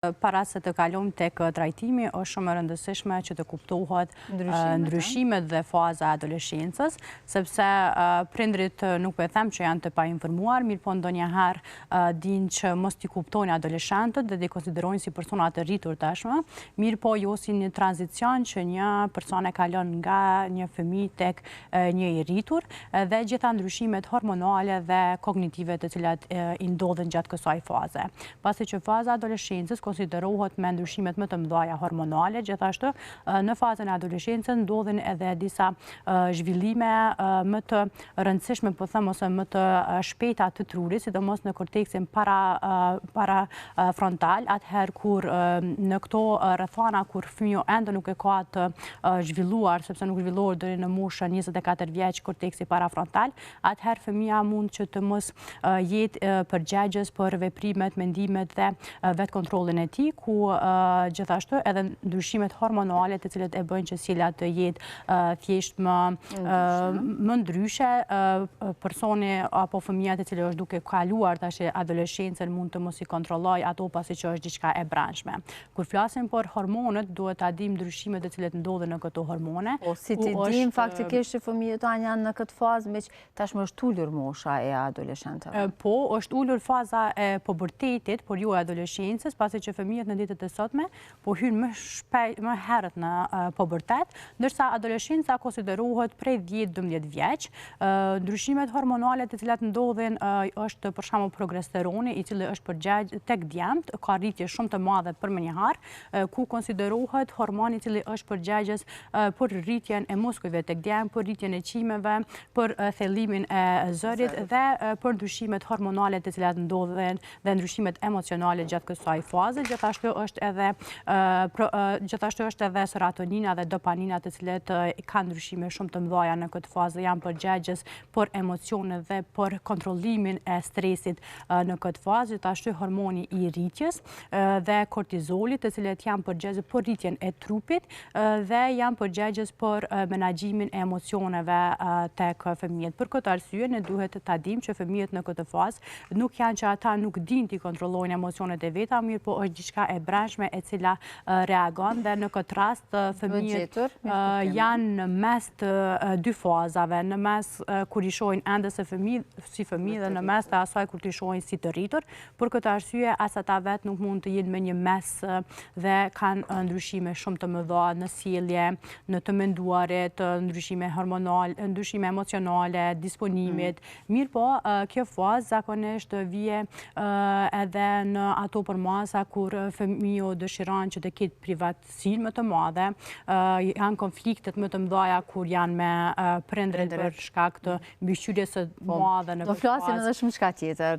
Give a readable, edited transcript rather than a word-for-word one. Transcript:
Para se të kalojmë tek trajtimi, është shumë e rëndësishme që të kuptohet ndryshimet dhe faza e adoleshencës, sepse prindrit nuk po e them që janë të painformuar, mirë po ndonjëherë dinë që mos t'i kuptojnë adoleshentët dhe t'i konsiderojnë si persona të rritur tashmë, mirë po jo si një tranzicion që një person e kalon nga një fëmijë tek një i rritur, dhe gjitha ndryshimet hormonale dhe kognitive të cilat i ndodhen gjatë kësaj faze. Pasi që faza adoleshencës konsiderohet me ndryshimet më të mëdha hormonale, gjithashtu në fazën e adoleshencës ndodhin edhe disa zhvillime më të rëndësishme, po them, ose më të shpejta të trurit, sidomos në korteksin para frontal, atëherë kur në këto rrethana kur fëmiu ende nuk e ka të zhvilluar, sepse nuk zhvillohet deri në moshën 24 vjeç korteksi parafrontal, atëherë fëmia mund që të mos jetë përgjegjës për veprimet, mendimet dhe vetë kontrollin e tij, ku gjithashtu edhe ndryshimet hormonale të cilat e bëjnë që sjellja të jetë thjesht më ndryshe, personi apo fëmia e cili është duke kaluar tash adoleshencën mund të mos i kontrollojë ato pasi që është diçka e brendshme. Kur flasim për hormonet, duhet ta dimë ndryshimet të cilat ndodhen në këto hormone. Po si ti dim faktikisht që fëmijët tanë janë në këtë fazë, meq tashmë është ulur mosha e adoleshentëve. Po, është ulur faza e pubertetit, por jo e adoleshencës, pasi që fëmijët në ditët e sotme po hyjnë më herët në pubertet, ndërsa adoleshenca konsiderohet prej 10-12 vjeç. Ndryshimet hormonale të cilat ndodhin është për shembull progesteronit, i cili është përgjegj tek djemt, ka rritje shumë të madhe përmenjëherë, ku konsiderohet hormoni i cili është përgjegjës për rritjen e muskujve tek djemt, për rritjen e qimeve, për thellimin e zërit dhe për ndryshimet hormonale të cilat ndodhin dhe ndryshimet emocionale gjatë kësaj faze. Gjithashtu është edhe serotonina dhe dopamina, të cilat kanë ndryshime shumë të mëdha në këtë fazë, janë përgjegjës për emocionet dhe për kontrollimin e stresit në këtë fazë. Gjithashtu hormoni i rritjes dhe kortizolit, të cilat janë përgjegjës për rritjen e trupit dhe janë përgjegjës për menaxhimin e emocioneve tek fëmijët. Për këtë arsye ne duhet ta dimë që fëmijët në këtë fazë nuk janë që ata nuk dinë të kontrollojnë emocionet e veta, mirë po është diçka e brendshme e cila reagon, dhe në këtë rast fëmijët janë në mes të dy fazave, në mes kur i shohin ende si fëmijë dhe në mes të asaj kur i shohin si të rritur. Për këtë arsye as ata vetë nuk mund të jenë me një mes dhe kanë ndryshime shumë të mëdha në sjellje, në të menduarit, ndryshime hormonale, ndryshime emocionale, disponimit. Mirë po, kjo fazë zakonisht vije edhe në ato përmasa kur fëmiu dëshiron që të ketë privatësinë më të madhe, janë konfliktet më të mëdha kur janë me prindrit për shkak të mbikëqyrjes së madhe në këtë fazë. Do flasim edhe shumë çka tjetër.